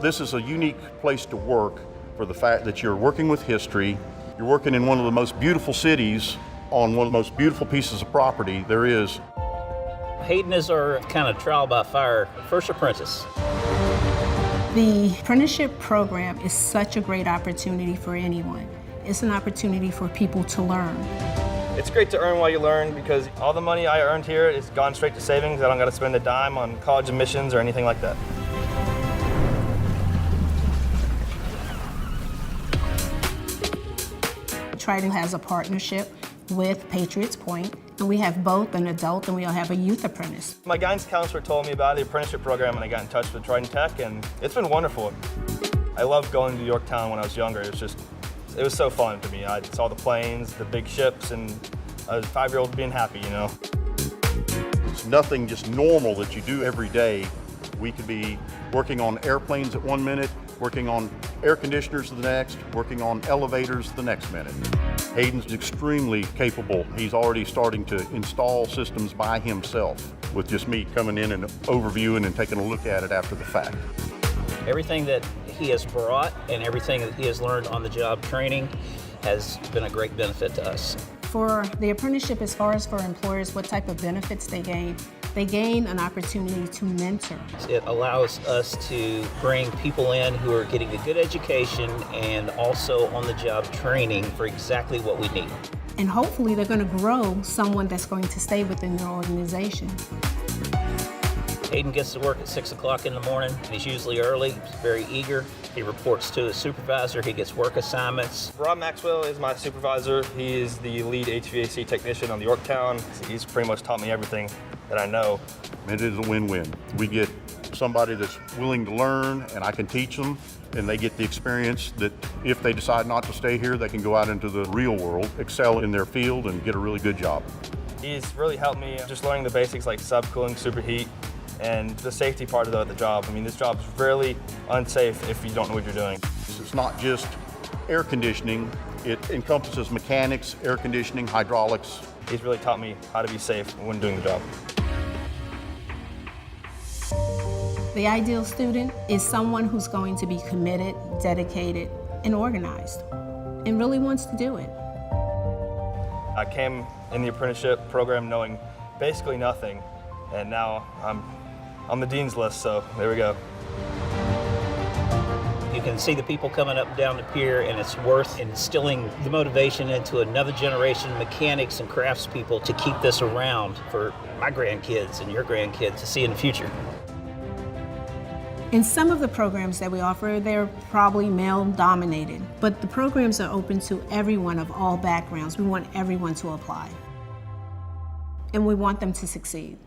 This is a unique place to work for the fact that you're working with history, you're working in one of the most beautiful cities on one of the most beautiful pieces of property there is. Hayden is our kind of trial by fire first apprentice. The apprenticeship program is such a great opportunity for anyone. It's an opportunity for people to learn. It's great to earn while you learn because all the money I earned here is gone straight to savings. I don't got to spend a dime on college admissions or anything like that. Trident has a partnership with Patriots Point, and we have both an adult and we have a youth apprentice. My guidance counselor told me about the apprenticeship program and I got in touch with Trident Tech, and it's been wonderful. I loved going to Yorktown when I was younger. It was so fun to me. I saw the planes, the big ships, and I was a 5-year-old being happy, you know. It's nothing just normal that you do every day. We could be working on airplanes at 1 minute, working on air conditioners the next, working on elevators the next minute. Hayden's extremely capable. He's already starting to install systems by himself with just me coming in and overviewing and taking a look at it after the fact. Everything that he has brought and everything that he has learned on the job training has been a great benefit to us. For the apprenticeship, as far as for employers, what type of benefits they gain an opportunity to mentor. It allows us to bring people in who are getting a good education and also on-the-job training for exactly what we need. And hopefully they're going to grow someone that's going to stay within their organization. Hayden gets to work at 6 o'clock in the morning. He's usually early, he's very eager. He reports to his supervisor, he gets work assignments. Rob Maxwell is my supervisor. He is the lead HVAC technician on the Yorktown. He's pretty much taught me everything that I know. It is a win-win. We get somebody that's willing to learn and I can teach them, and they get the experience that if they decide not to stay here, they can go out into the real world, excel in their field, and get a really good job. He's really helped me just learning the basics like subcooling, superheat, and the safety part of the job. I mean, this job is really unsafe if you don't know what you're doing. It's not just air conditioning, it encompasses mechanics, air conditioning, hydraulics. He's really taught me how to be safe when doing the job. The ideal student is someone who's going to be committed, dedicated, and organized, and really wants to do it. I came in the apprenticeship program knowing basically nothing, and now I'm on the dean's list, so there we go. You can see the people coming up and down the pier, and it's worth instilling the motivation into another generation of mechanics and craftspeople to keep this around for my grandkids and your grandkids to see in the future. In some of the programs that we offer, they're probably male-dominated, but the programs are open to everyone of all backgrounds. We want everyone to apply, and we want them to succeed.